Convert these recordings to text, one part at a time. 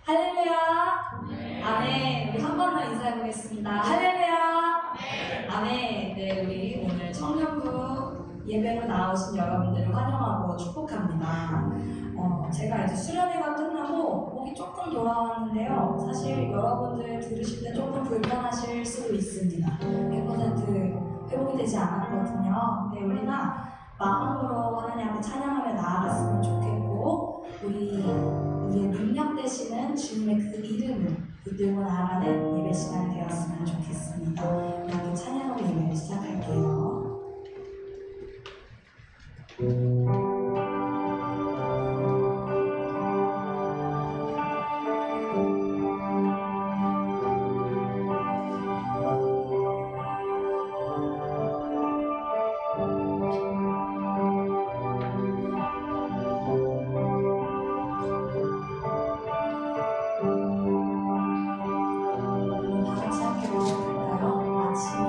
할렐루야. 아멘. 우리 한 번만 인사해 보겠습니다. 할렐루야. 아멘. 네, 우리 오늘 청년부 예배로 나오신 여러분들을 환영하고 축복합니다. 제가 이제 수련회가 끝나고 목이 조금 돌아왔는데요. 사실 여러분들 들으실 때 조금 불편하실 수도 있습니다. 100% 회복이 되지 않았거든요. 근데 우리가 마음으로 하나님 앞에 찬양하며 나아갔으면 좋겠고, 우리의 능력 되시는 주님의 그 이름을 붙들고 나아가는 예배 시간이 되었으면 좋겠습니다. 이렇게 찬양으로 예배를 시작할게요. 다 같이 함께 부르실까요? 아침에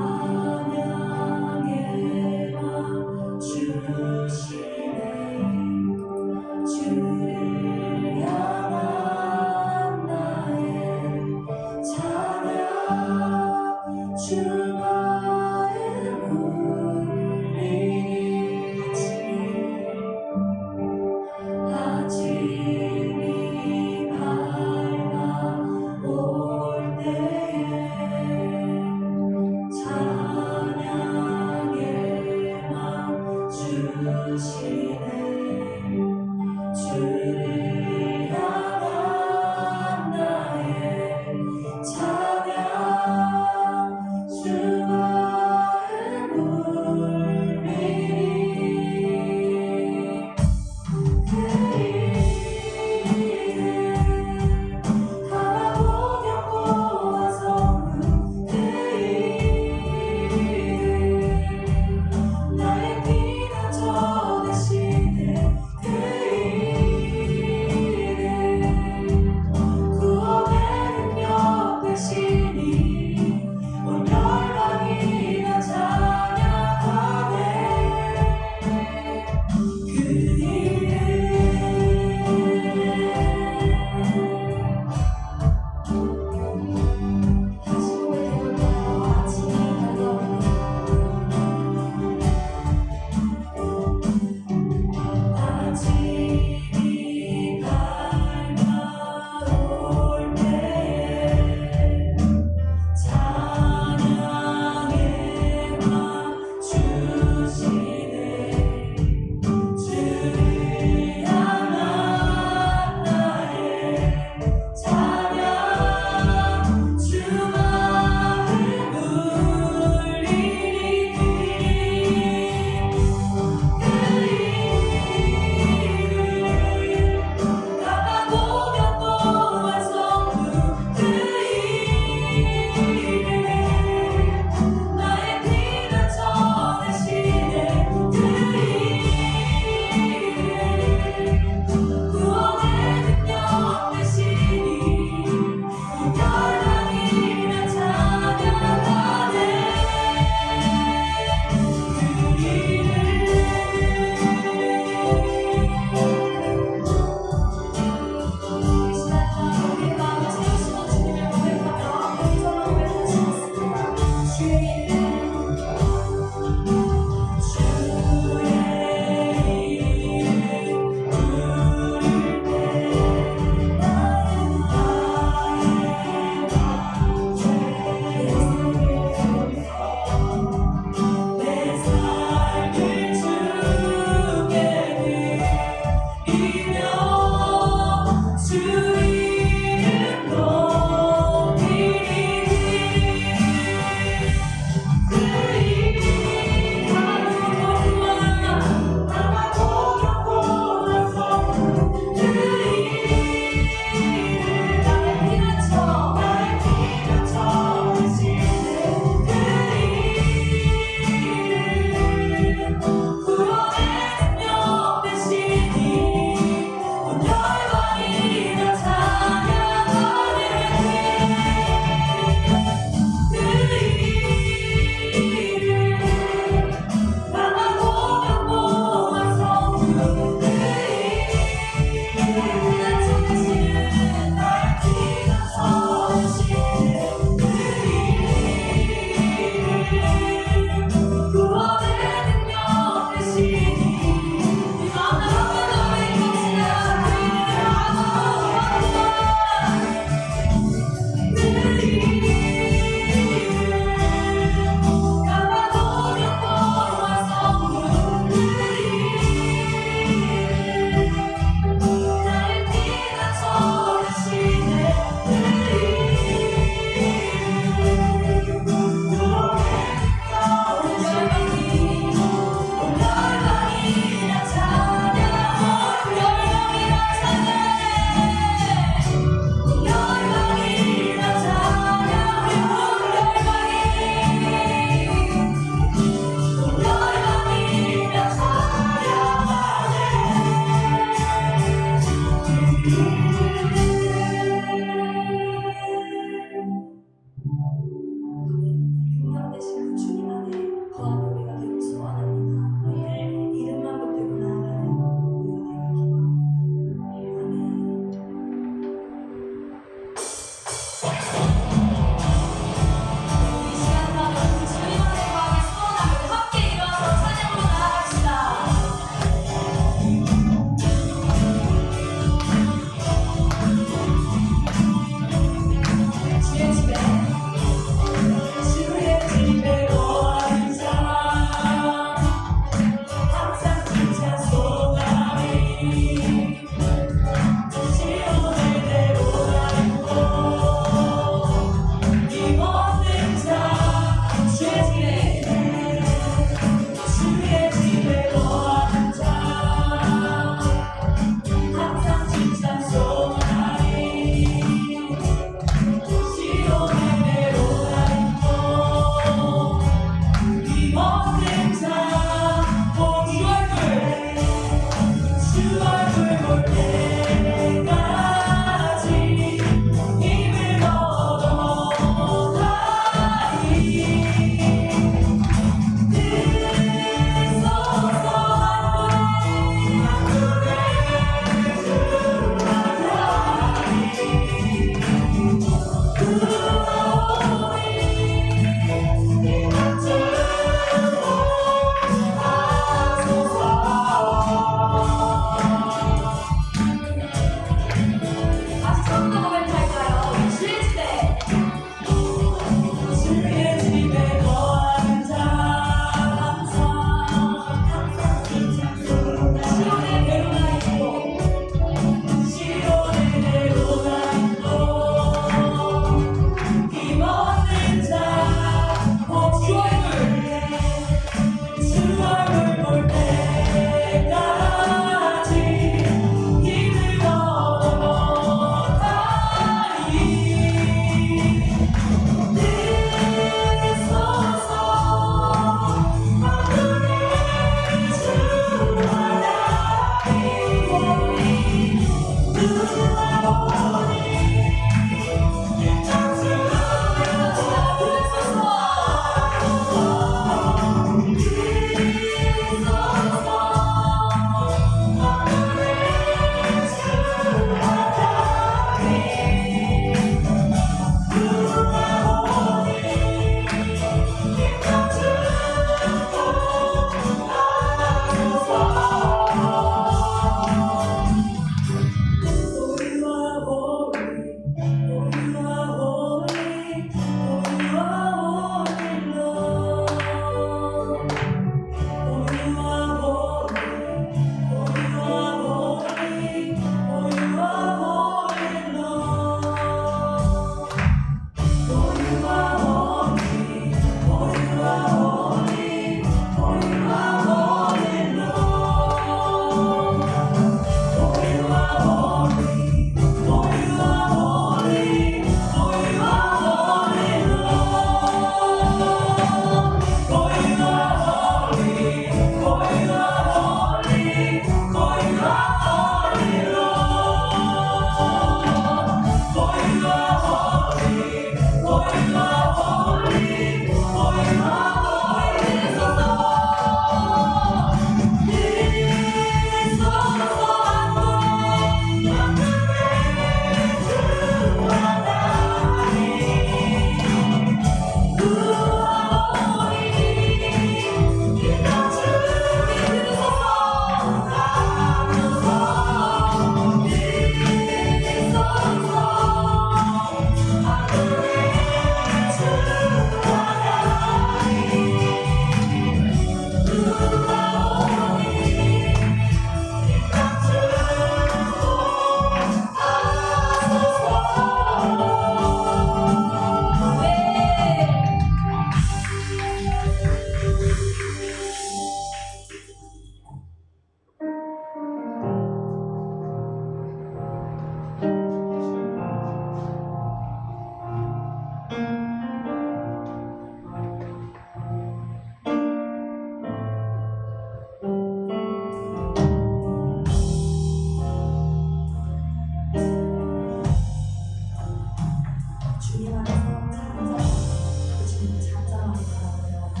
주님 안에서 잠잠하게 주님을 잠잠하게 바라보려고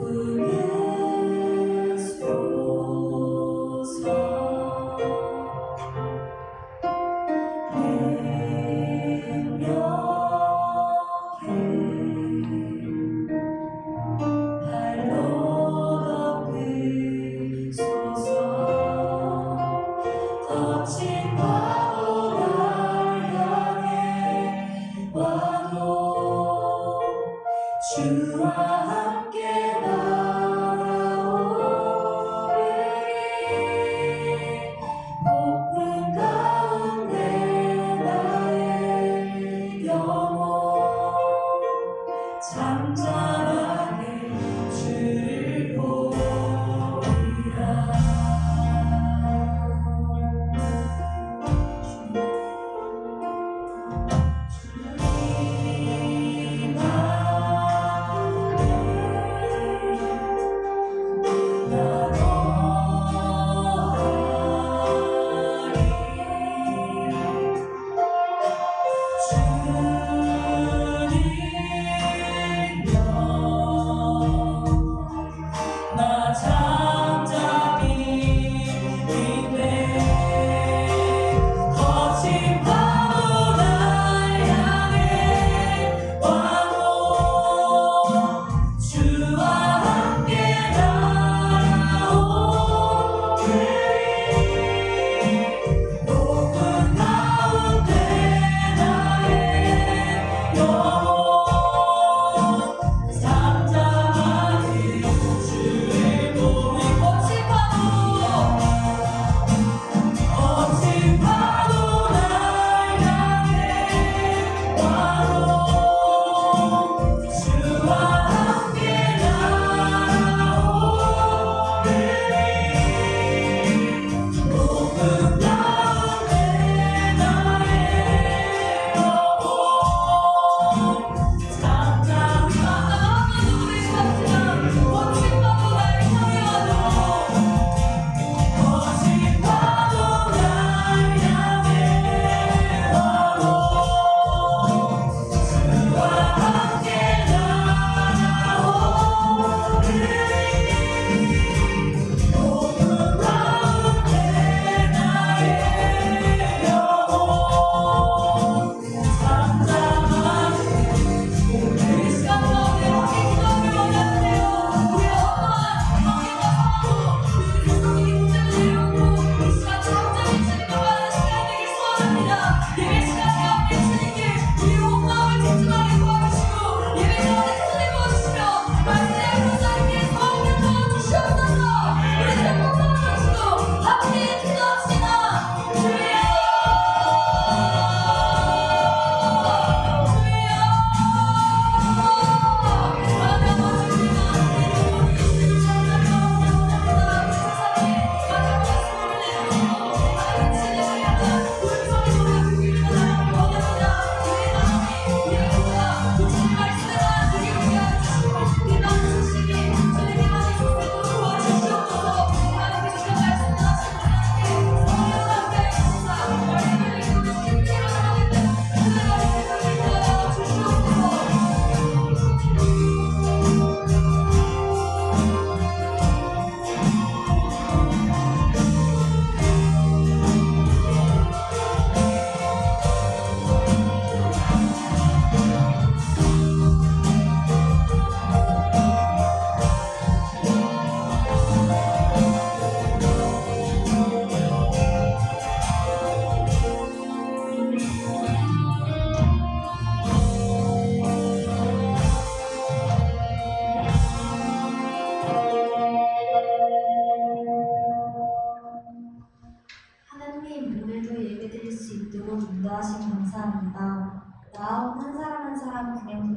주의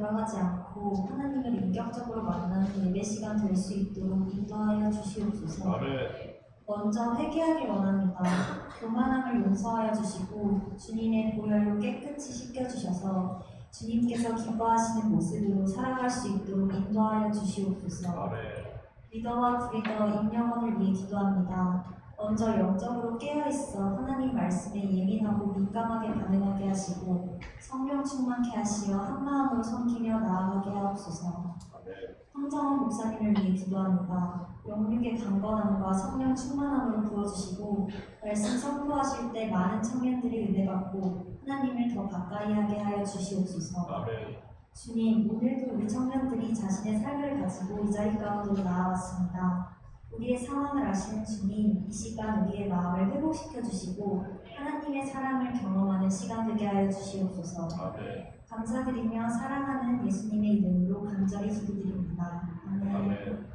돌아가지 않고 하나님을 인격적으로 만나는 예배 시간 될 수 있도록 인도하여 주시옵소서. 먼저 회개하길 원합니다. 교만함을 용서하여 주시고 주님의 보혈로 깨끗이 씻겨주셔서 주님께서 기뻐하시는 모습으로 살아갈 수 있도록 인도하여 주시옵소서. 리더와 브리더 임영원을 위해 기도합니다. 먼저 영적으로 깨어있어 하나님 말씀에 예민하고 민감하게 반응하게 하시고 성령 충만케 하시어 한마음으로 섬기며 나아가게 하옵소서. 황정원 목사님을 위해 기도합니다. 영육의 강건함과 성령 충만함으로 부어주시고 말씀 선포하실 때 많은 청년들이 은혜받고 하나님을 더 가까이 하게 하여 주시옵소서. 주님, 오늘도 우리 청년들이 자신의 삶을 가지고 이 자리 가운데로 나아왔습니다. 우리의 상황을 아시는 주님, 이 시간 우리의 마음을 회복시켜 주시고 하나님의 사랑을 경험하는 시간 되게 하여 주시옵소서. 감사드리며 사랑하는 예수님의 이름으로 간절히 기도드립니다. 아멘.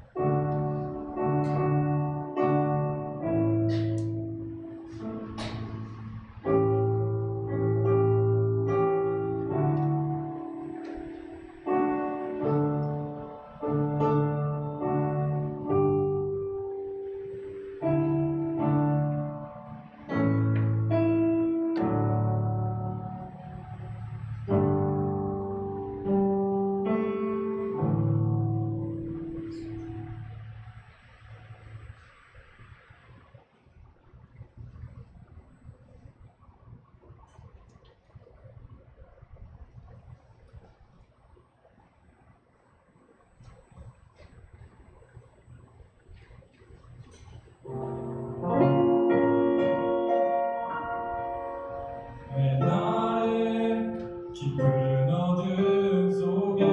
깊은 어둠 속에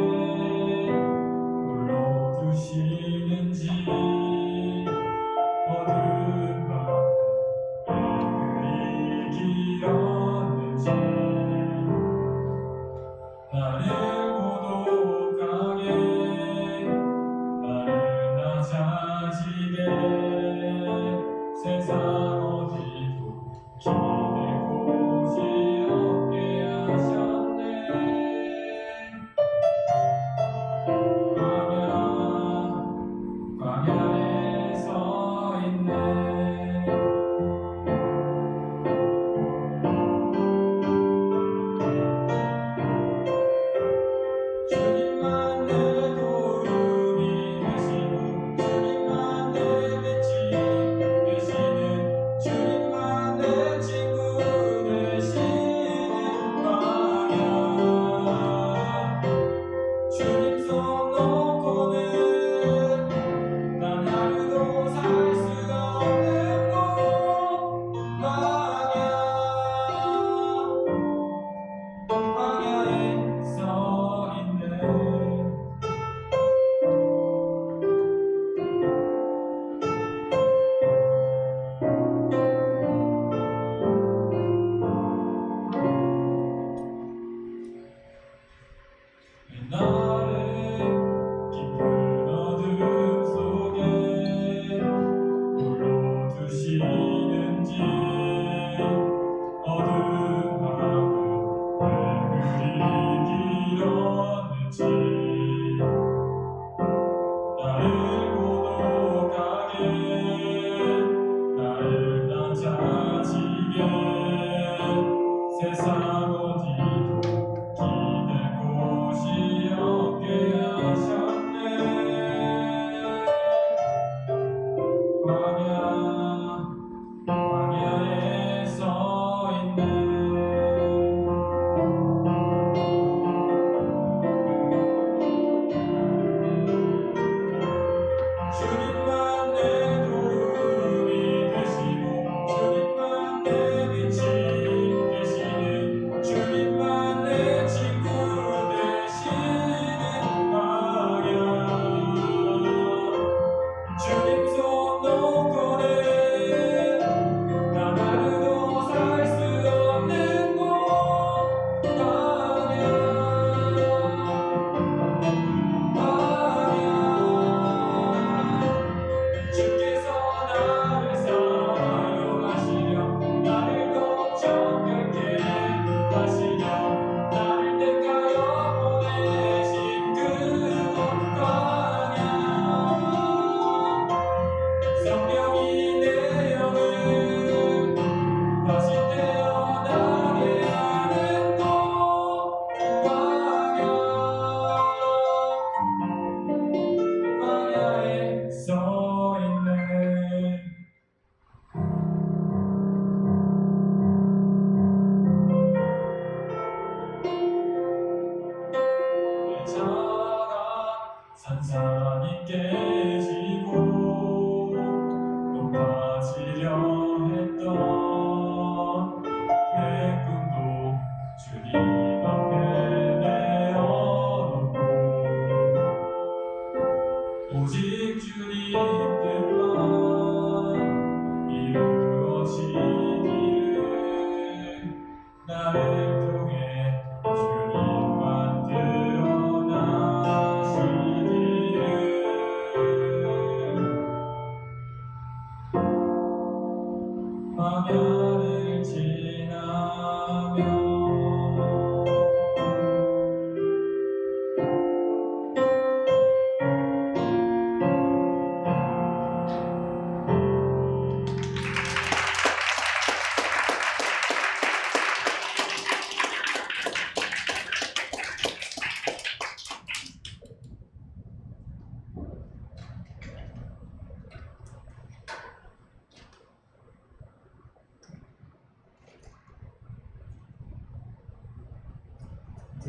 물러두시는지 어두운 밤에 그리 길었는지 나를 고독하게 나를 낮아지게 세상 어디도 기댈 곳이 없게 하셨네. 광야에 서 있네. 주님만 내 도움이 되시고 주님만 내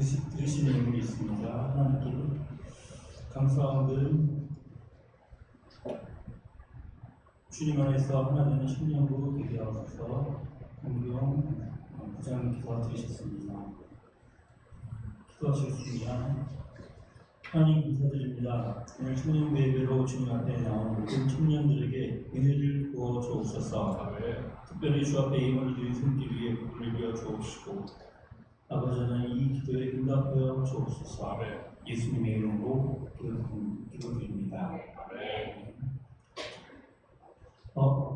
들으시는 의문이 있습니다. 하나님께 감사함은 주님 안에서 하나 되는 신령으로 되게 하옵소서. 공경 부장님께서 드리셨습니다. 기도하시겠습니다. 하나님 감사드립니다. 오늘 청년부 예배로 주님 앞에 나온 모든 청년들에게 은혜를 부어 주옵소서. 특별히 주 앞에 임을 드린 손길 위에 불을 비워 주옵시고 아버지 하나님 이 기도에 응답하여 주옵소서. 예수님의 이름으로 기도드립니다.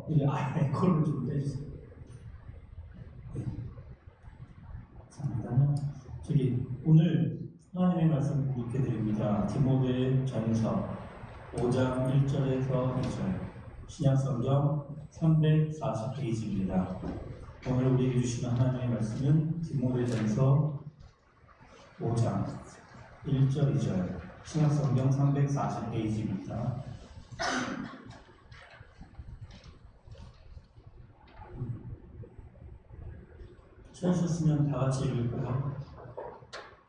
이제 에코를 좀 떼주세요. 네. 감사합니다. 오늘 하나님의 말씀 읽게 드립니다. 디모데 전서 5장 1절에서 2절 신약성경 340페이지입니다. 오늘 우리에게 주시는 하나님의 말씀은 디모데 전서 5장 1절 2절 신약성경 340페이지입니다. 찾으셨으면 다 같이 읽을까요?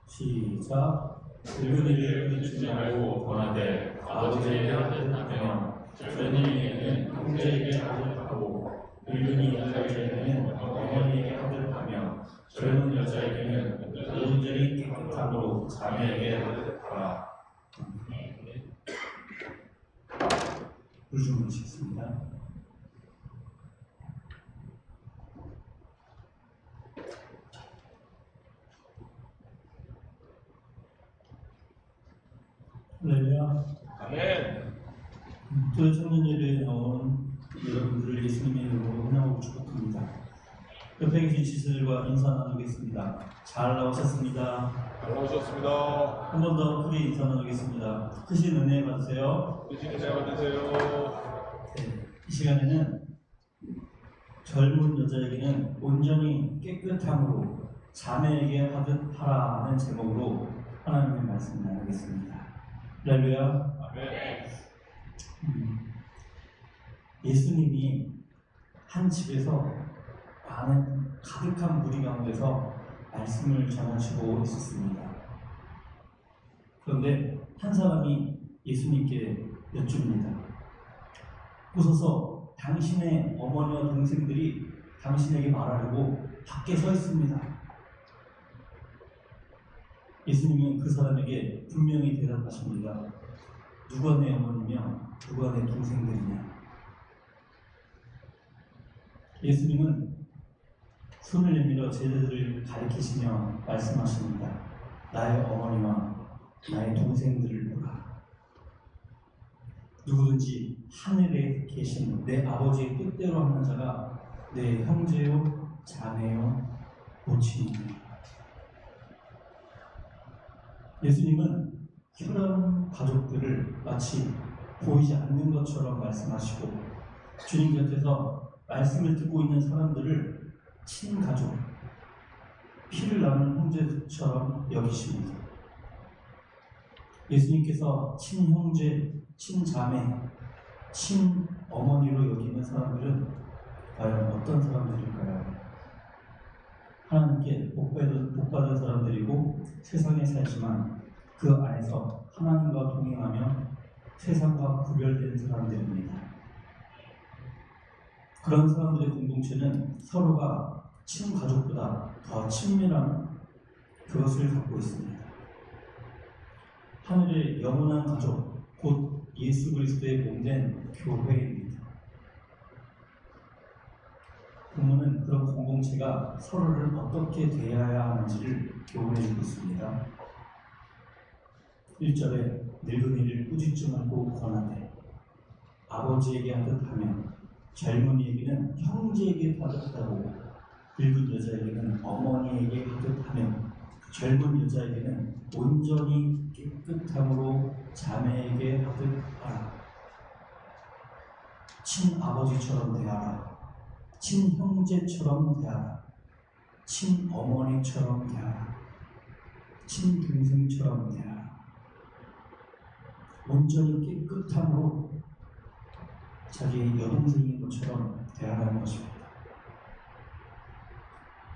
시작. 늙은 이를 잊지 말고 권하되 아버지에게 하듯하며 젊은 이에게는 형제에게 하듯하고 늙은이 여자에게는 어머니에게 하듯하며 젊은 여자에게는 온전히 깨끗함으로 자매에게 하듯하라. 물 좀 마시겠습니다. 할렐루야. 아멘. 교회 청년 예배에 나온 여러분들을 예수님의 이름으로 환영하고 축복합니다. 옆에 계신 지수들과 인사 나누겠습니다. 잘 나오셨습니다. 잘 나오셨습니다. 한 번 더 크게 인사 나누겠습니다. 크신 은혜 받으세요. 크신 은혜 받으세요. 네, 이 시간에는 젊은 여자에게는 온전히 깨끗함으로 자매에게 하듯 하라는 제목으로 하나님의 말씀을 나누겠습니다. 할렐루야. 아멘. 예수님이 한 집에서 많은 가득한 무리 가운데서 말씀을 전하시고 있었습니다. 그런데 한 사람이 예수님께 여쭙니다. 웃어서 당신의 어머니와 동생들이 당신에게 말하려고 밖에 서 있습니다. 예수님은 그 사람에게 분명히 대답하십니다. 누가 내 어머니며 누가 내 동생들이냐? 예수님은 손을 내밀어 제자들을 가리키시며 말씀하십니다. 나의 어머니와 나의 동생들을 보라. 누구든지 하늘에 계신 내 아버지의 뜻대로 하는 자가 내 형제요 자매요 모친이니. 예수님은 혈연 가족들을 마치 보이지 않는 것처럼 말씀하시고 주님 곁에서 말씀을 듣고 있는 사람들을 친가족, 피를 나눈 형제처럼 여기십니다. 예수님께서 친형제, 친자매, 친어머니로 여기는 사람들은 과연 어떤 사람들일까요? 하나님께 복받은 사람들이고 세상에 살지만 그 안에서 하나님과 동행하며 세상과 구별된 사람들입니다. 그런 사람들의 공동체는 서로가 친가족보다 더 친밀한 그것을 갖고 있습니다. 하늘의 영원한 가족, 곧 예수 그리스도의 몸된 교회입니다. 본문은 그런 공동체가 서로를 어떻게 대해야 하는지를 교훈해주고 있습니다. 1절에 늙은이를 꾸짖지 말고 권하되 아버지에게 하듯 하며 젊은이에게는 형제에게 하듯 하고 늙은 여자에게는 어머니에게 하듯 하며 젊은 여자에게는 온전히 깨끗함으로 자매에게 하듯 하라. 친아버지처럼 대하라. 친형제처럼 대하라. 친어머니처럼 대하라. 친동생처럼 대하라. 온전히 깨끗함으로 자기의 여동생인 것처럼 대하라는 것입니다.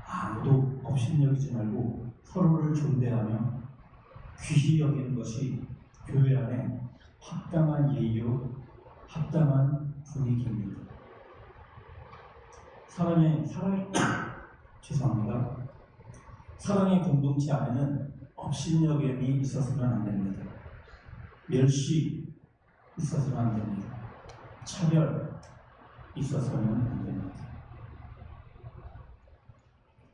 아무도 업신여기지 말고 서로를 존대하며 귀히 여기는 것이 교회 안에 합당한 예의요 합당한 분위기입니다. 죄송합니다. 사랑의 공동체 안에는 업신여김이 있어서는 안 됩니다. 멸시 있어서는 안 됩니다. 차별 있어서는 안 됩니다.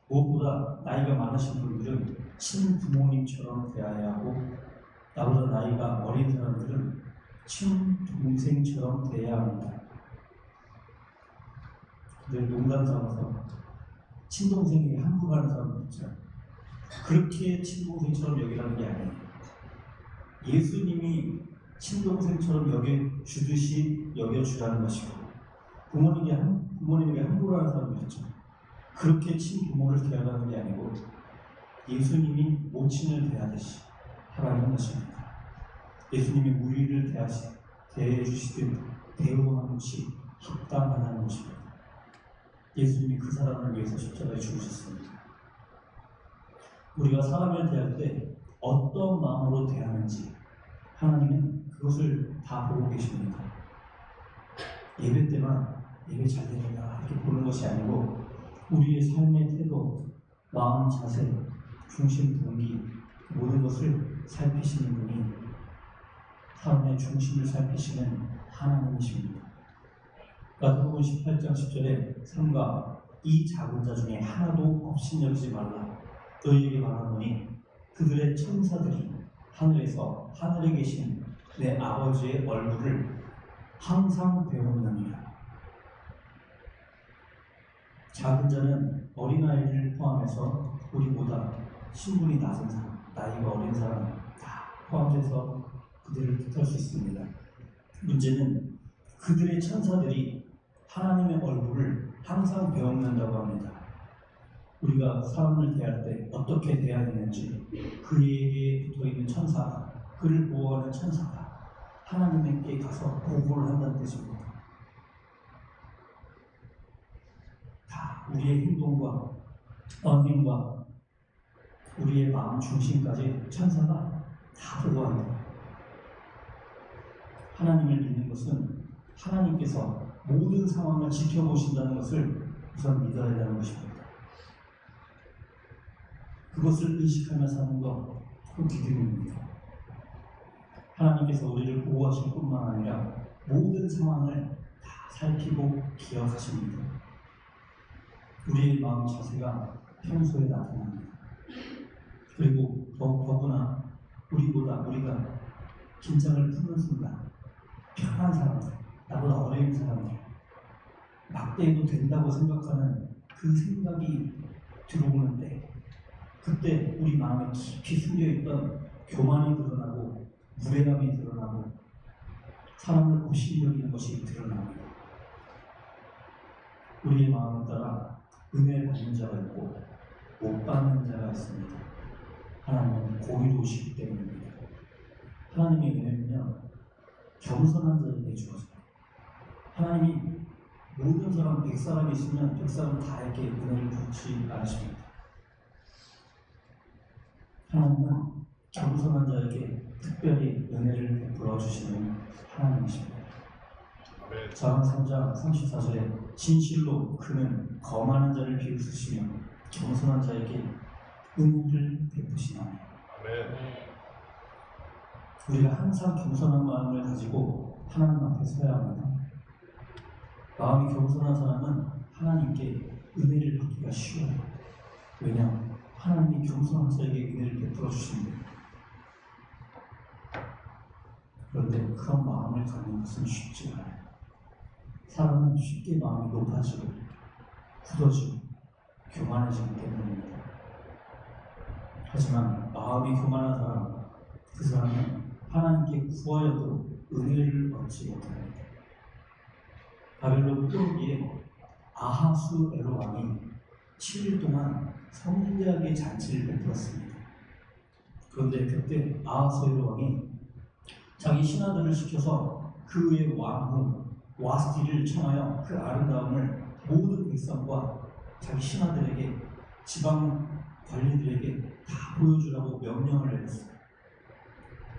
무엇보다 나이가 많으신 분들은 친부모님처럼 대해야 하고, 나보다 나이가 어린 사람들은 친동생처럼 대해야 합니다. 늘 농담 삼아서 친동생에게 함부로 하는 사람들 있죠. 그렇게 친동생처럼 여기라는 게 아니에요. 예수님이 친동생처럼 여겨주듯이 여겨주라는 것이고, 부모님에게 함부로 하는 사람들 있죠. 그렇게 친부모를 대하라는 게 아니고 예수님이 모친을 대하듯이 하라는 것입니다. 예수님이 우리를 대해주시듯 대우하는 것이 합당하다는 것입니다. 예수님이 그 사람을 위해서 십자가에 죽으셨습니다. 우리가 사람을 대할 때 어떤 마음으로 대하는지 하나님은 그것을 다 보고 계십니다. 예배 때만 예배 잘 되느냐 이렇게 보는 것이 아니고 우리의 삶의 태도, 마음, 자세, 중심, 동기 모든 것을 살피시는 분이 삶의 중심을 살피시는 하나님이십니다. 마태복음 18장 10절에 삼가 이 작은 자 중에 하나도 업신여기지 말라 너희에게 말하노니 그들의 천사들이 하늘에서 하늘에 계신 내 아버지의 얼굴을 항상 배우느니라. 작은 자는 어린아이를 포함해서 우리보다 신분이 낮은 사람, 나이가 어린 사람 다 포함해서 그들을 뜻할 수 있습니다. 문제는 그들의 천사들이 하나님의 얼굴을 항상 배워낸다고 합니다. 우리가 사람을 대할 때 어떻게 대해야 되는지 그에게 붙어있는 천사가, 그를 보호하는 천사가 하나님께 가서 보고를 한다는 뜻입니다. 다 우리의 행동과 언행과 우리의 마음 중심까지 천사가 다 보고합니다. 하나님을 믿는 것은 하나님께서 모든 상황을 지켜보신다는 것을 우선 믿어야 한다는 것입니다. 그것을 의식하며 사는 것, 그 믿음입니다. 하나님께서 우리를 보호하실 뿐만 아니라 모든 상황을 다 살피고 기억하십니다. 우리의 마음 자세가 평소에 나타납니다. 그리고 더구나 우리가 긴장을 푸는 순간 편한 사람들, 나보다 어린 사람들, 막대해도 된다고 생각하는 그 생각이 들어오는 때, 그때 우리 마음에 깊이 숨겨있던 교만이 드러나고 무례함이 드러나고 사람을 없이 여기는 것이 드러납니다. 우리의 마음을 따라 은혜를 받는 자가 있고 못 받는 자가 있습니다. 하나님은 공의로우시기 때문입니다. 하나님의 은혜는요, 겸손한 자에게 주어져요. 하나님이 모든 사람 100사람이 있으면 100사람 다에게 은혜를 주지 않으십니다. 하나님은 겸손한 자에게 특별히 은혜를 베풀어 주시는 하나님이십니다. 자언 3장 34절에 진실로 그는 거만한 자를 비웃으시며 겸손한 자에게 은혜를 베푸시나니. 우리가 항상 겸손한 마음을 가지고 하나님 앞에 서야 합니다. 마음이 겸손한 사람은 하나님께 은혜를 받기가 쉬워요. 왜냐? 하나님이 겸손한 자에게 은혜를 베풀어 주십니다. 그런데 그런 마음을 갖는 것은 쉽지 않아요. 사람은 쉽게 마음이 높아지고 굳어지고 교만해지기 때문입니다. 하지만 마음이 교만한 사람, 그 사람은 하나님께 구하여도 은혜를 얻지 못합니다. 바벨론 포로기에 아하수에로 왕이 7일 동안 성대하게 잔치를 베풀었습니다. 그런데 그때 아하수에로 왕이 자기 신하들을 시켜서 그의 왕후 와스티를 청하여 그 아름다움을 모든 백성과 자기 신하들에게 지방 관리들에게 다 보여주라고 명령을 내렸어요.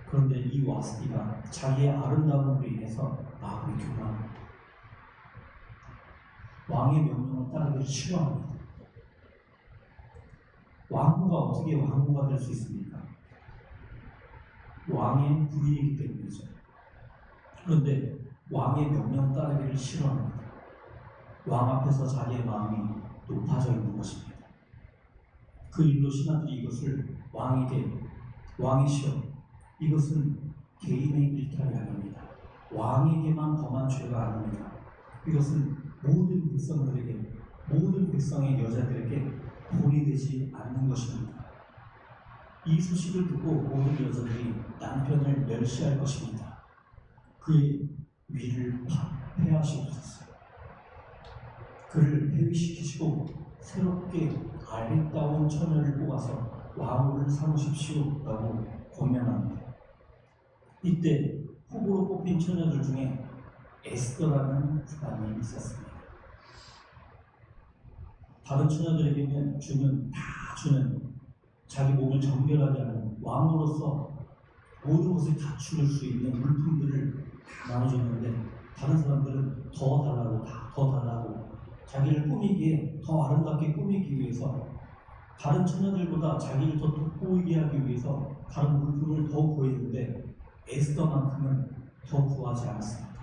그런데 이 와스티가 자기의 아름다움으로 인해서 마음이 교만합니다. 왕의 명령을 따르기를 싫어합니다. 왕후가 어떻게 왕후가 될 수 있습니까? 왕의 부인이기 때문이죠. 그런데 왕의 명령 따르기를 싫어합니다. 왕 앞에서 자기의 마음이 높아져 있는 것입니다. 그 일로 신하들이 이것을 왕이시여, 이것은 개인의 일탈이 아닙니다. 왕에게만 범한 죄가 아닙니다. 이것은 모든 백성들에게, 모든 백성의 여자들에게 본이 되지 않는 것입니다. 이 소식을 듣고 모든 여자들이 남편을 멸시할 것입니다. 그의 위를 폐하시옵소서. 그를 폐위시키시고 새롭게 아리따운 처녀를 뽑아서 왕후를 삼으십시오라고 권면합니다. 이때 후보로 뽑힌 처녀들 중에 에스더라는 사람이 있었습니다. 다른 처녀들에게는 주는 자기 몸을 정결하게 하는 왕으로서 모든 것을 갖출 수 있는 물품들을 다 나눠줬는데, 다른 사람들은 더 달라고 자기를 꾸미기에, 더 아름답게 꾸미기 위해서, 다른 처녀들보다 자기를 더 돋보이게 하기 위해서 다른 물품을 더 구했는데 에스더만큼은 더 구하지 않았습니다.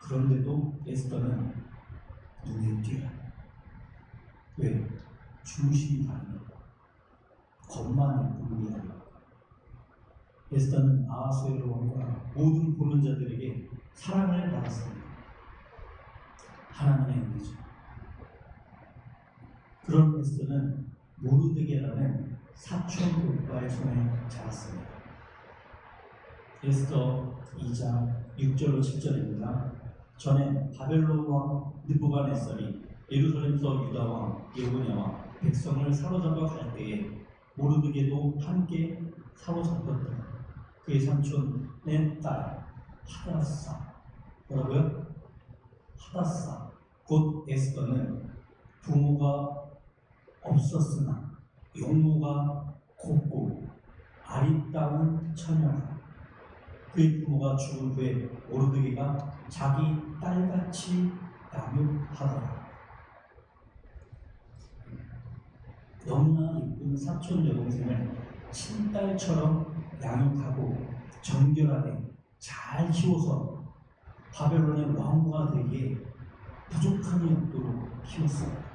그런데도 에스더는 눈에 띄어요. 왜? 중심이 다릅니다. 겉만 예쁜 게 아니라. 에스더는 아하수에로 왕과 모든 보는 자들에게 사랑을 받았습니다. 하나님의 은혜죠. 그런 에스더는 모르드게라는 사촌 오빠의 손에 자랐습니다. 에스더 2장 6절로 7절입니다. 전에 바벨론 왕 느부갓네살이 예루살렘서 유다 왕 예고냐와 백성을 사로잡아 갈 때에 모르드게도 함께 사로잡혔다. 그의 삼촌의 딸 하다사, 뭐라고요? 하다사, 곧 에스더는 부모가 없었으나 용모가 곱고 아리따운 처녀라. 그의 부모가 죽은 후에 모르드게가 자기 딸같이 양육하더라. 너무나 예쁜 사촌 여동생을 친딸처럼 양육하고 정결하게 잘 키워서 바벨론의 왕후가 되기에 부족함이 없도록 키웠습니다.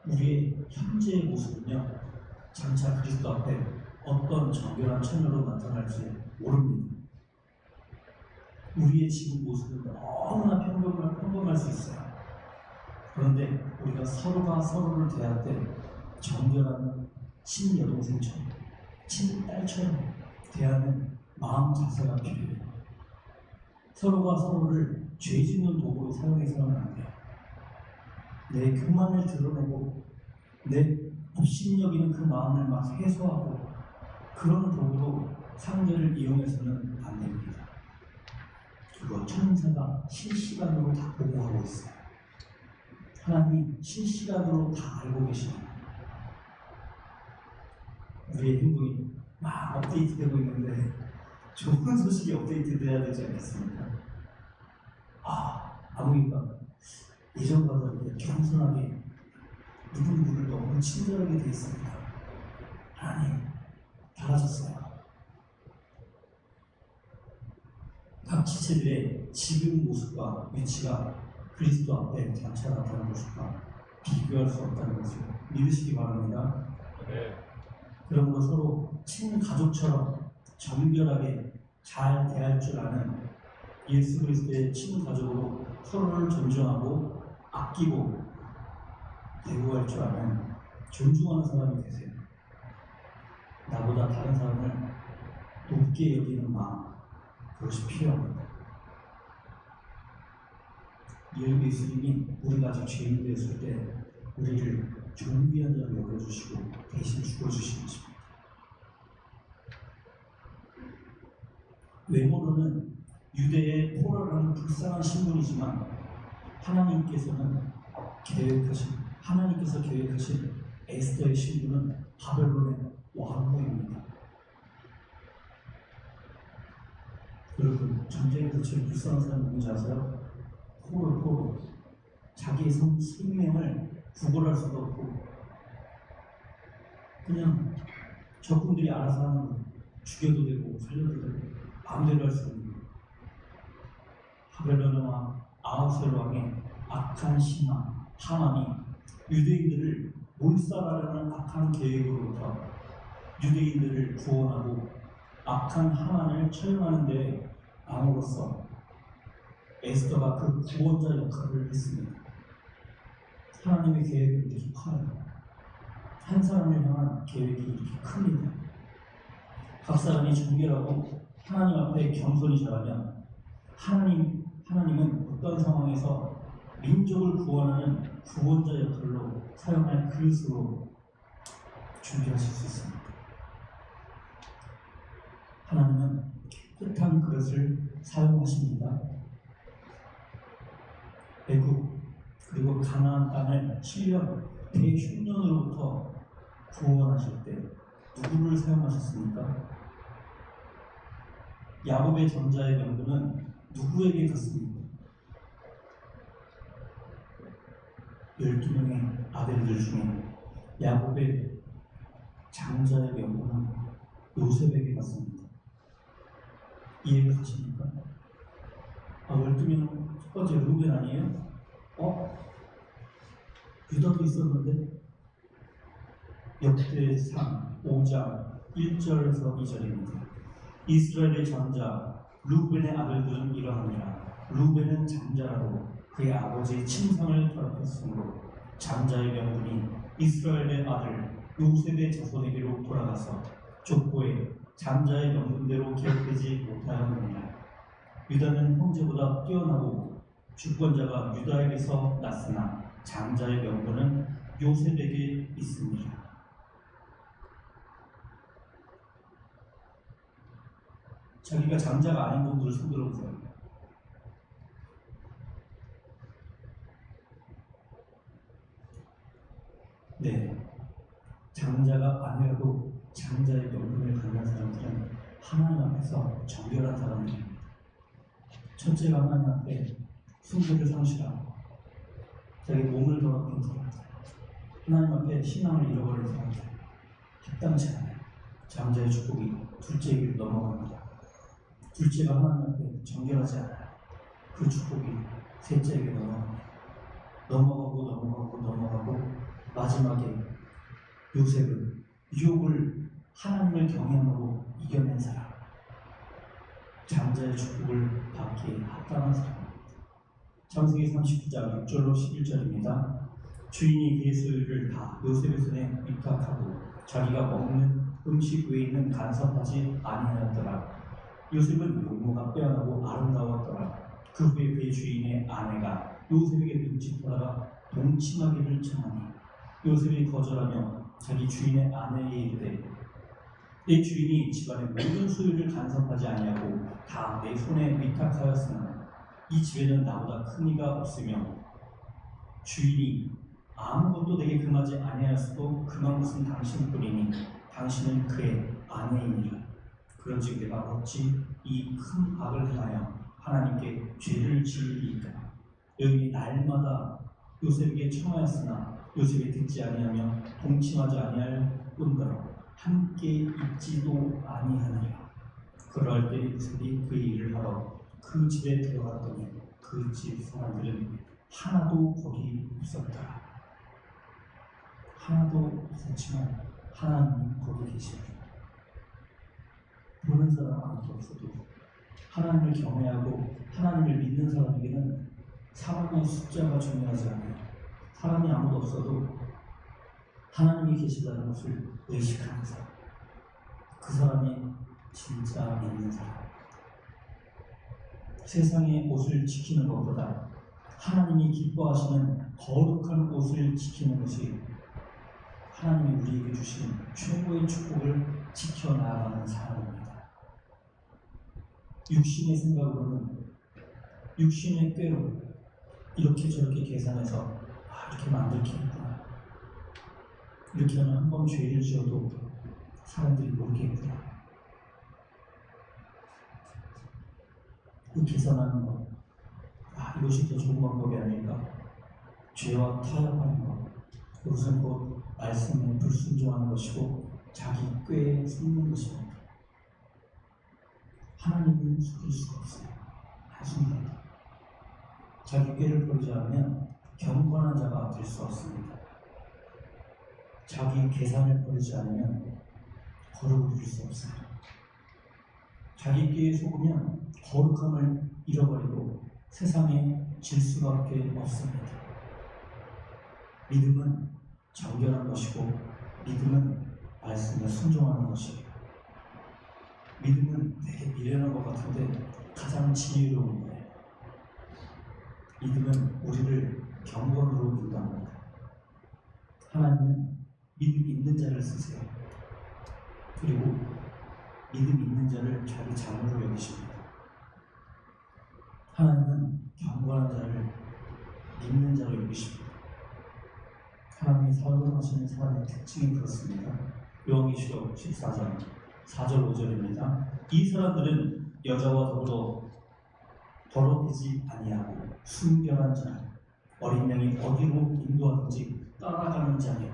우리의 현재의 모습은요, 장차 그리스도 앞에 어떤 정결한 처녀로 나타날지 모릅니다. 우리의 지금 모습은 너무나 평범할 수 있어요. 그런데 우리가 서로가 서로를 대할 때 정결한 친여동생처럼, 친딸처럼 대하는 마음 자세가 필요해요. 서로가 서로를 죄 짓는 도구로 사용해서는 안 돼요. 내 교만을 드러내고 내 업신여기는 그 마음을 막 해소하고 그런 도구로 상대를 이용해서는 안 됩니다. 그거 천사가 실시간으로 다 보고하고 있어요. 하나님이 실시간으로 다 알고 계십니다. 우리의 행동이 막 업데이트되고 있는데 좋은 소식이 업데이트돼야 되지 않겠습니까? 아무니까 예전보다 이렇게 겸손하게 누구를 너무 친절하게 돼 있습니다. 하나님 달라졌어요. 각 지체들의 지금 모습과 위치가 그리스도 앞에 장차 나타난 것과 비교할 수 없다는 것을 믿으시기 바랍니다. 네. 그러므로 서로 친가족처럼 정결하게 잘 대할 줄 아는 예수 그리스도의 친가족으로 서로를 존중하고 아끼고 대우할 줄 아는 존중하는 사람이 되세요. 나보다 다른 사람을 높게 여기는 마음, 그것이 필요합니다. 예수님이 우리가 아직 죄인 되었을 때 우리를 존귀한 자로 여겨주시고 대신 죽어주신 것입니다. 외모로는 유대의 포로라는 불쌍한 신분이지만 하나님께서는 계획하신 하나님께서 계획하신 에스더의 신부는 바벨론의 왕후입니다. 여러분, 전쟁에서 제일 불쌍한 사람 누군지 아세요? 포로. 자기의 생명을 구걸할 수도 없고 그냥 적군들이 알아서 하는 거, 죽여도 되고 살려도 되고 마음대로 할 수 있는 거. 바벨론 왕 아하수에로 왕의 악한 신앙 하만이 유대인들을 몰살하려는 악한 계획으로부터 유대인들을 구원하고 악한 하만을 처형하는 데 왕으로서 에스더가 그 구원자 역할을 했습니다. 하나님의 계획은 이렇게 커요. 한 사람을 향한 계획이 이렇게 큽니다. 각 사람이 정결하고 하나님 앞에 겸손히 자라면 하나님은 어떤 상황에서 민족을 구원하는 구원자 역할로 사용할 그릇으로 준비하실 수 있습니다. 하나님은 깨끗한 그릇을 사용하십니다. 애굽 그리고 가나안 땅을 7년 대흉년으로부터 구원하실 때 누구를 사용하셨습니까? 야곱의 전자의 명분은 누구에게 갔습니까? 12명의 아들들 중에 야곱의 장자의 명분은 요셉에게 갔습니다. 이해가 가십니까? 12명 첫 번째 루벤 아니에요? 유다도 있었는데 역대상 5장 1절에서 2절입니다. 이스라엘의 장자 루벤의 아들들은 이러하니라. 루벤은 장자라도 그의 아버지의 침상을 더럽혔으므로 장자의 명분이 이스라엘의 아들 요셉의 자손에게로 돌아가서 족보에 장자의 명분대로 기록되지 못하였느니라. 유다는 형제보다 뛰어나고 주권자가 유다에게서 났으나 장자의 명분은 요셉에게 있습니다. 자기가 장자가 아닌 분들을 손들어 보세요. 네, 장자가 아니라도 장자의 명분을 갖는 사람들은 하나님 앞에서 정결한 사람들입니다. 첫째가 하나님 앞에 순결을 상실하고 자기 몸을 더럽힌 사람들, 하나님 앞에 신앙을 잃어버린 사람들, 합당치 않아요. 장자의 축복이 둘째에게로 넘어갑니다. 둘째가 하나님 앞에 정결하지 않아요. 그 축복이 셋째에게 넘어갑니다. 넘어가고 마지막에 요셉은 유혹을 하나님을 경외함으로 이겨낸 사람, 장자의 축복을 받기에 합당한 사람. 창세기 39장 6절로 11절입니다. 주인이 그의 소유를 다 요셉의 손에 위탁하고 자기가 먹는 음식 외에 있는 간섭하지 아니하였더라. 요셉은 용모가 빼어나고 아름다웠더라. 그 후에 그의 주인의 아내가 요셉에게 눈치 보다가 동침하기를 청하니 요셉이 거절하며 자기 주인의 아내에게 이르되 내 주인이 집안의 모든 소유를 간섭하지 아니하고 다 내 손에 위탁하였으나 이 집에는 나보다 큰 이가 없으며 주인이 아무것도 내게 금하지 아니하였어도 금한 것은 당신뿐이니 당신은 그의 아내이니라. 그런즉 내가 어찌 이 큰 악을 행하여 하나님께 죄를 지으리이까. 여인이 날마다 요셉에게 청하였으나 요셉이 듣지 아니하며 동침하지 아니할 뿐더러 함께 있지도 아니하니라. 그러할 때 요셉이 그의 일을 하러 그 집에 들어갔더니 그 집 사람들은 하나도 거기 없었더라. 하나도 없었지만 하나님은 거기 계십니다. 보는 사람 아무도 없어도 하나님을 경외하고 하나님을 믿는 사람에게는 사람의 숫자가 중요하지 않아요. 사람이 아무도 없어도 하나님이 계시다는 것을 의식하는 사람, 그 사람이 진짜 믿는 사람. 세상의 옷을 지키는 것보다 하나님이 기뻐하시는 거룩한 옷을 지키는 것이 하나님이 우리에게 주신 최고의 축복을 지켜나가는 사람입니다. 육신의 생각으로는, 육신의 꾀로 이렇게 저렇게 계산해서 이렇게 만들겠구나, 이렇게 하면 한 번 죄를 지어도 사람들이 모르겠구나. 이 계산하는 것, 이것이 더 좋은 방법이 아닐까? 죄와 타협하는 것, 이것은 곧 말씀에 불순종하는 것이고 자기 꾀에 속는 것입니다. 하나님을 속일 수가 없어요. 한순간도. 자기 꾀를 버리지 않으면 경건한 자가 될 수 없습니다. 자기 계산을 버리지 않으면 거룩을 이룰 수 없어요. 자기 꾀에 속으면 거룩함을 잃어버리고 세상에 질 수밖에 없습니다. 믿음은 정결한 것이고 믿음은 말씀에 순종하는 것이에요. 믿음은 되게 미련한 것 같은데 가장 지혜로운 거예요. 믿음은 우리를 경건으로 인도합니다. 하나님은 믿음 있는 자를 쓰세요. 그리고 믿음 있는 자를 자기 자녀로 여기십니다. 하나님은 경건한 자를 믿는 자로 여기십니다. 하나님이 사랑하시는 사람의 특징이 그렇습니다. 요한계시록 14장 4절 5절입니다. 이 사람들은 여자와 더불어 더럽히지 아니하고 순결한 자, 어린 양이 어디로 인도하든지 따라가는 자며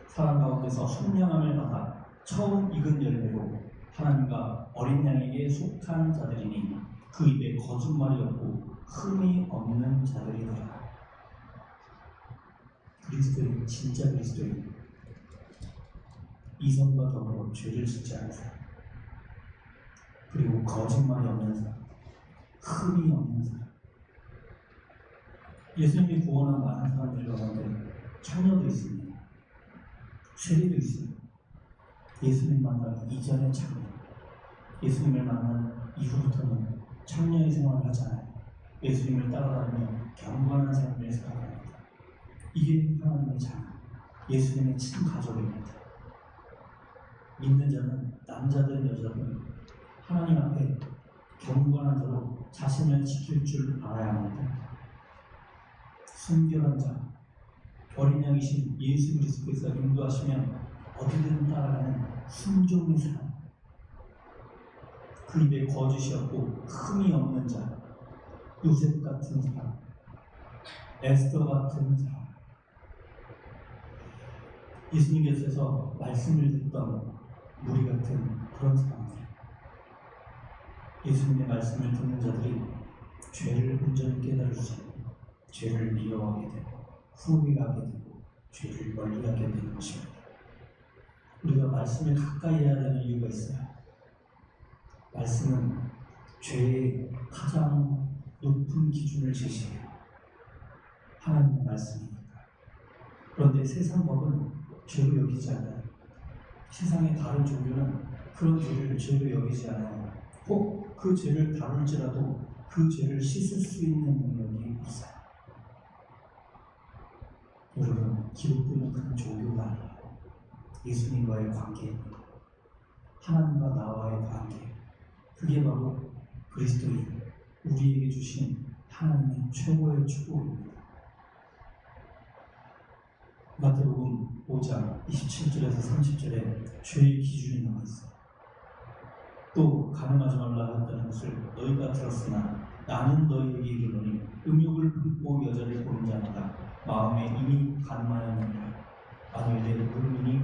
사람 가운데서 선량함을 받아 처음 익은 열매로 하나님과 어린 양에게 속한 자들이니 그 입에 거짓말이 없고 흠이 없는 자들이더라. 그리스도인, 진짜 그리스도인, 이성과 더불어 죄를 짓지 않은 사람, 그리고 거짓말이 없는 사람, 흠이 없는 사람. 예수님이 구원한 많은 사람들 가운데 처녀도 있습니다. 세리도 있습니다. 예수님 만나기 이전의 창녀, 예수님을 만난 이후부터는 청년의 생활을 하잖아요. 예수님을 따라다니며 경건한 삶을 살아갑니다. 이게 하나님의 자녀, 예수님의 친가족입니다. 믿는 자는 남자든 여자든 하나님 앞에 경건한 자로 자신을 지킬 줄 알아야 합니다. 순결한 자, 어린 양이신 예수 그리스도께서 인도하시면 어디든 따라가는 순종의 사람, 그 입에 거짓이 없고 흠이 없는 자, 요셉 같은 사람, 에스더 같은 사람, 예수님께서 말씀을 듣던 무리 같은 그런 사람들, 예수님의 말씀을 듣는 자들이 죄를 온전히 깨달을 수 있고 죄를 미워하게 되고 후회하게 되고 죄를 멀리하게 되는 것입니다. 우리가 말씀을 가까이 해야 되는 이유가 있어요. 말씀은 죄의 가장 높은 기준을 제시해요. 하나님의 말씀이니까. 그런데 세상 법은 죄로 여기지 않아요. 세상의 다른 종교는 그런 죄를 죄로 여기지 않아요. 혹 그 죄를 다룰지라도 그 죄를 씻을 수 있는 능력이 없어요. 여러분, 기독교는 그런 종교가 아니에요. 예수님과의 관계입니다. 하나님과 나와의 관계, 그게 바로 그리스도인, 우리에게 주신 하나님의 최고의 축복입니다. 마태복음 5장 27절에서 30절에 죄의 기준이 나와 있어요. 또 가늠하지 말라 했다는 것을 너희가 들었으나 나는 너희에게 이르노니 음욕을 품고 여자를 보는 자마다 마음에 이미 가늠하였느니라. 만일 내 눈이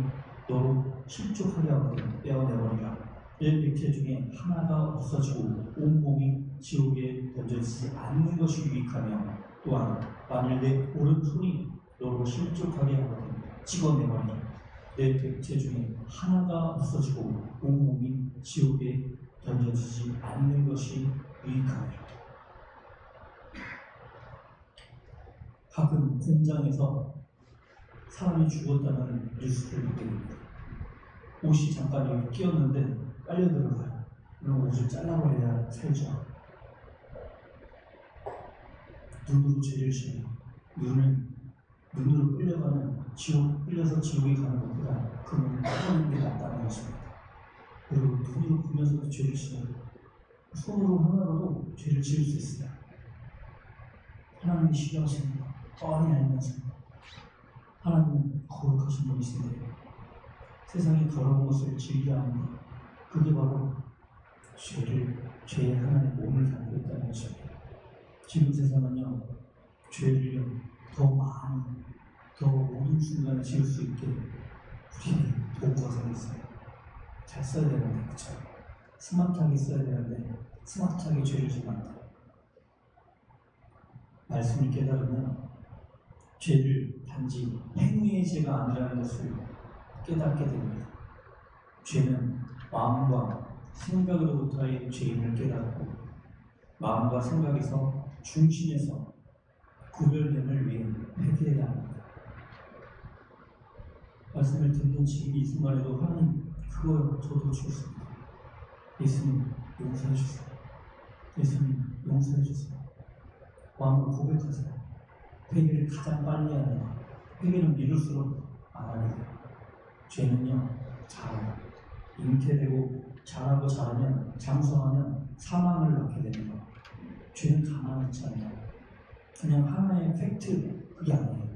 너로 실족하게 하거든 떼어내버리라. 내 백체 중에 하나가 없어지고 온몸이 지옥에 던져지지 않는 것이 유익하며, 또한 만일 내 오른손이 너로 실족하게 하거든 찍어내버리라. 내 백체 중에 하나가 없어지고 온몸이 지옥에 던져지지 않는 것이 유익하니라. 가끔 공장에서 사람이 죽었다는 뉴스를 보게 됩니다. 옷이 잠깐 여기 끼었는데 빨려 들어가요. 그럼 옷을 잘라버려야 살죠. 눈으로 죄를 지어요. 눈으로 끌려가는 지옥, 끌려서 지옥에 가는 것보다 그 눈을 꺼내는 게 낫다는 것입니다. 그리고 눈으로 보면서도 죄를 지어요. 손으로 하나라도 죄를 지을 수 있어요. 하나님이 싫어하시는 거 뻔히 알면서 하나님은 거룩하신 분이신데 세상의 더러운 것을 즐겨 합니다. 그게 바로 죄의 하나의 몸을 담고 있다는 것입니다. 지금 세상은요, 죄를요, 더 많이, 더 모든 순간에 지을 수 있게 우리에게 도구가 생겼어요. 잘 써야 되는데, 그쵸? 스마트하게 써야 되는데, 스마트하게 죄를 지면 안 돼요. 말씀을 깨달으면 죄를 단지 행위의 죄가 아니라는 것을 깨닫게 됩니다. 죄는 마음과 생각으로부터의 죄인을 깨닫고 마음과 생각에서 중심에서 구별됨을 위해 회개해야 합니다. 말씀을 듣는 지금 이 순간에도 하나님 그거 저도 죽었습니다. 예수님 용서해 주세요. 예수님 용서해 주세요. 마음을 고백하세요. 회개를 가장 빨리 해야 돼요. 회개는 미룰수록 안 하게 돼요. 죄는요 잘해요. 잉태되고 자라고 자라면 장성하면 사망을 낳게 됩니다. 죄는 가만히 있지 않아요. 그냥 하나의 팩트 그게 아니에요.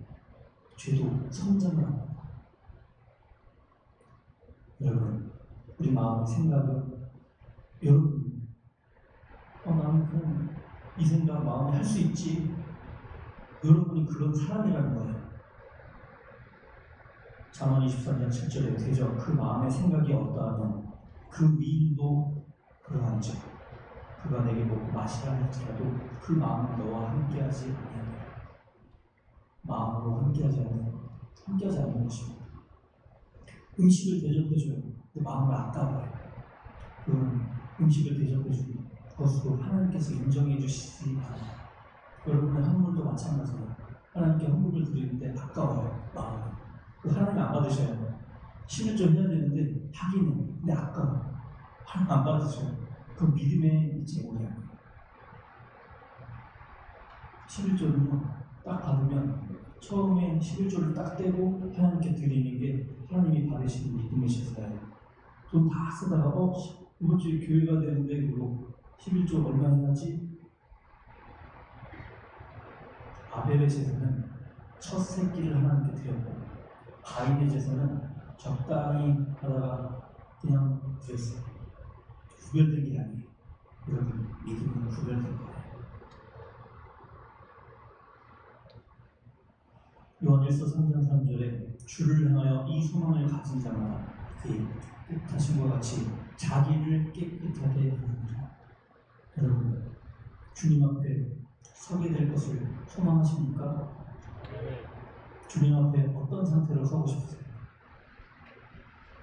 죄도 성장을 합니다. 여러분 우리 마음의 생각은 여러분 나는 그냥 이 생각 마음에 할 수 있지. 여러분이 그런 사람이라는 거예요. 잠언 24장 7절에 되죠. 그 마음의 생각이 어떠하면 그 위인도 그러한즉 그가 내게 먹고 마시라 할지라도 그 마음은 너와 함께하지 아니하리라. 마음으로 함께하지 않는 것입니다. 음식을 대접해줘요. 근데 마음을 아까워요. 그건 음식을 대접해주는 것으로 하나님께서 인정해 주시지 않아요. 여러분의 헌물도 마찬가지예요. 하나님께 헌물을 드리는데 아까워요. 마음이. 하나님 안 받으셔요. 11조 해야 되는데 하기는 근데 아까워. 하나님 안 받으셔요. 그 믿음의 제목이야. 11조는요 딱 받으면 처음에 11조를 딱 떼고 하나님께 드리는 게 하나님이 받으시는 믿음이셨어요. 돈 다 쓰다가 이번 주에 교회가 되는데 그거 11조 얼마 해야지? 아벨의 제사는 첫 새끼를 하나님께 드렸고 가인의 제사는 적당히 하다가 그냥 드렸어요. 구별된 게 아니에요. 여러분 믿음은 구별된 거예요. 요한일서 3장 3절에 주를 향하여 이 소망을 가진 자마다 그의 깨끗하심과 같이 자기를 깨끗하게 하느니라. 여러분 주님 앞에 서게 될 것을 소망하십니까? 주님 앞에 어떤 상태로 서고 싶으세요?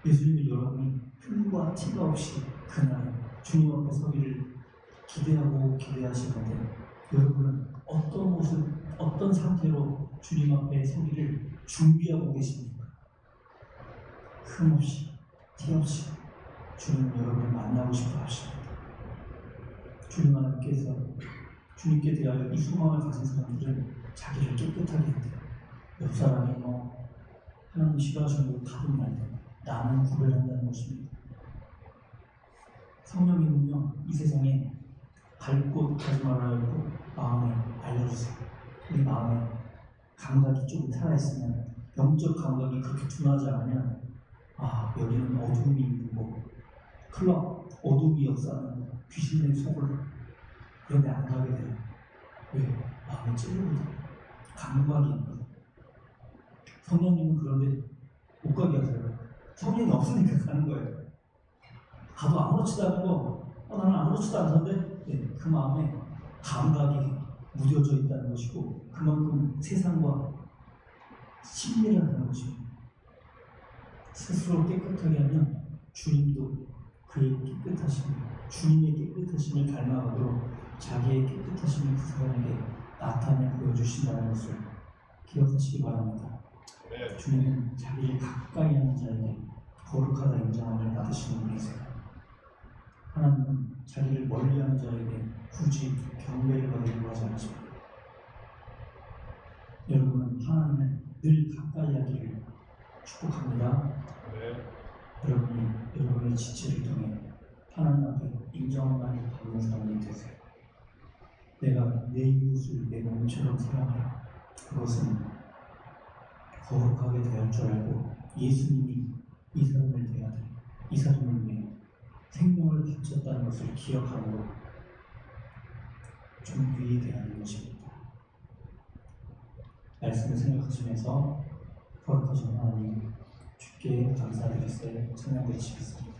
예수님이 여러분이 흠과 티가 없이 그날 주님 앞에 서기를 기대하고 기대하시는데 여러분은 어떤 모습, 어떤 상태로 주님 앞에 서기를 준비하고 계십니까? 흠 없이, 티 없이 주님 여러분을 만나고 싶어 하십니다. 주님 하나님께서 주님께 대하여 이 소망을 가진 사람들은 자기를 깨끗하게 한대요. 옆 사람이 하나님 싫어하시는 거 다른 말이에요. 나는 구별한다는 것입니다. 성령님은요 이 세상에 갈 곳 가지 말아야 하고 마음에 알려주세요. 우리 마음에 감각이 좀 살아있으면 영적 감각이 그렇게 둔하지 않으면 여기는 어둠이 있는 곳, 클럽, 어둠이 역사하는 귀신의 속을 그런 데 안 가게 돼요. 왜? 마음에 찔리거든. 감각이 있는 거예요. 성령님은 그런데 못 가게 하세요. 성령이 없으니까 가는 거예요. 가도 아무렇지도 않고 나는 아무렇지도 않던데 그 마음에 감각이 무뎌져 있다는 것이고 그만큼 세상과 친밀을 하는 것입니다. 스스로 깨끗하게 하면 주님도 그의 깨끗하심을 주님의 깨끗하심을 닮아가도록 자기의 깨끗하심을 그 사람에게 나타내 보여주신다는 것을 기억하시기 바랍니다. 주님은 자기를 가까이 하는 자에게 거룩하다 인정함을 받으시는 분이세요. 하나님은 자기를 멀리하는 자에게 굳이 경배를 받으려고 하지 않으십니다. 여러분은 하나님을 늘 가까이 하기를 축복합니다. 여러분이 여러분의 지체를 통해 하나님 앞에 인정함을 받는 사람이 되세요. 내가 내 이웃을 내 몸처럼 사랑하라. 그것은 거룩하게 대할 줄 알고 예수님이 이 사람을 대하되 이 사람을 위해 생명을 바쳤다는 것을 기억함으로 존귀히 대하는 것입니다. 말씀을 생각하시면서 거룩하신 하나님 주께 감사드리세 찬양 드리시겠습니다.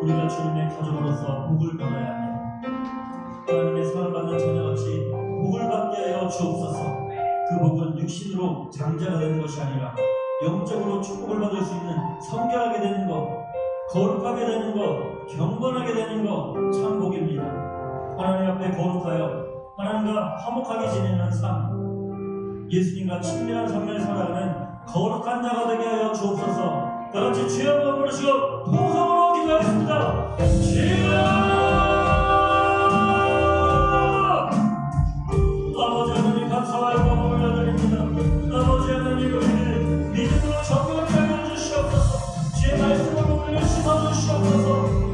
우리가 주님의 가족으로서 복을 받아야 합니다. 하나님의 사랑을 받는 자녀같이 복을 받게 하여 주옵소서. 그 복은 육신으로 장자가 되는 것이 아니라 영적으로 축복을 받을 수 있는 성결하게 되는 것, 거룩하게 되는 것, 경건하게 되는 것, 참 복입니다. 하나님 앞에 거룩하여 하나님과 화목하게 지내는 삶, 예수님과 친밀한 삶을 살아가는 거룩한 자가 되게 하여 주옵소서. 다같이 주여 한번 부르시고 통성으로 기도하겠습니다. 주여! 아버지 하나님 감사와 영광을 올려드립니다. 아버지 하나님 우리를 믿음으로 정결하게 하여 주시옵소서. 주의 말씀으로 우리를 씻어주시옵소서.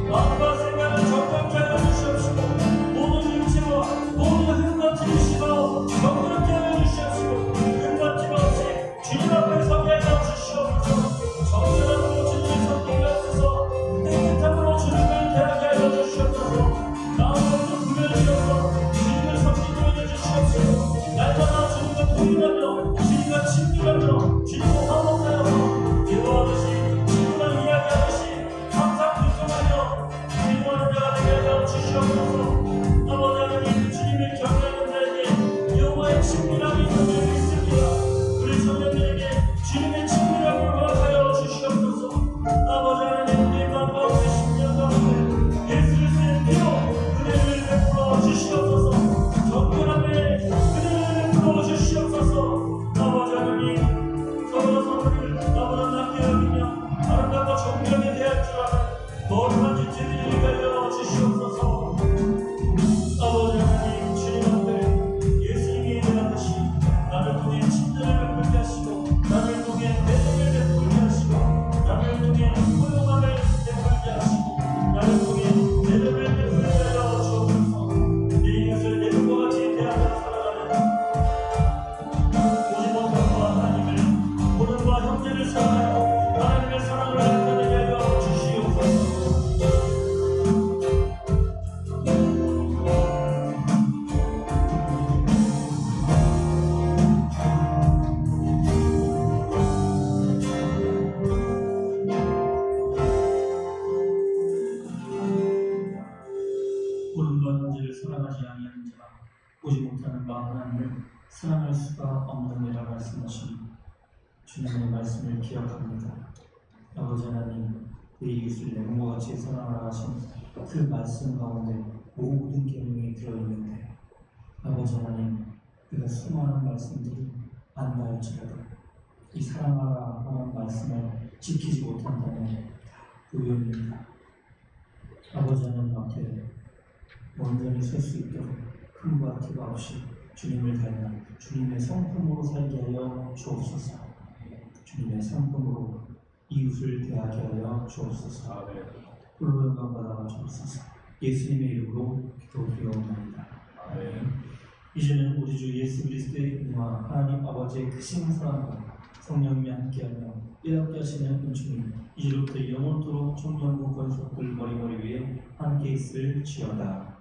마음과 생각을 정결하게 하여 주시옵시고 모든 육체와 모든 흠과 틀리시고 정결하게 하여 주시옵시고 흠과 티 없이 주님 앞에 서게 하여 주시옵소서. 정결함으로 주님의 성품이 없어서 깨끗함으로 주님을 대하게 하여 주시옵소서. 마음으로 구별되어서 주님의 성품을 보여주시옵소서. 날마다 주님과 동일하며 주님과 친밀하며 주님과 화목하여서 기도하듯이 친구랑 이야기하듯이 항상 불평하며 기도하는 자가 되게 하여 주시옵소서. 아버지 하나님 주님을 경외하는 자에게 여호와의 친밀함이 있음을 믿습니다. 우리 청년들에게 주님의 친밀함을 허락하여 주시옵소서. 아버지 하나님 우리의 마음 가운데 심령 가운데 예수를 쓰는 피로 은혜를 베풀어 주시옵소서. 정결함에 은혜를 베풀어 주시옵소서. 보지 못하는 바 하나님을 사랑할 수가 없느니라 말씀하신 주님의 말씀을 기억합니다. 아버지 하나님, 내 이웃을 내 몸과 같이 사랑하라 하신 그 말씀 가운데 모든 계명이 들어있는데 아버지 하나님, 내가 수많은 말씀들이 안다 할지라도 이 사랑하라 하는 말씀을 지키지 못한다면 의원입니다. 아버지 하나님 앞에 온전히 설 수 있도록 흠과 티가 없이 주님을 닮아 주님의 성품으로 살게 하여 주옵소서. 주님의 성품으로 이웃을 대하게 하여 주옵소서. 홀로 영광 받아 주옵소서. 예수님의 이름으로 기도드리옵나이다. 아멘. 이제는 우리 주 예수 그리스도의 은혜와 하나님 아버지의 크신 사랑과 성령님이 함께하며 깨닫게 하시는 은총이 이제부터 영원토록 청년부 권속들 머리머리 위에 함께 있을지어다.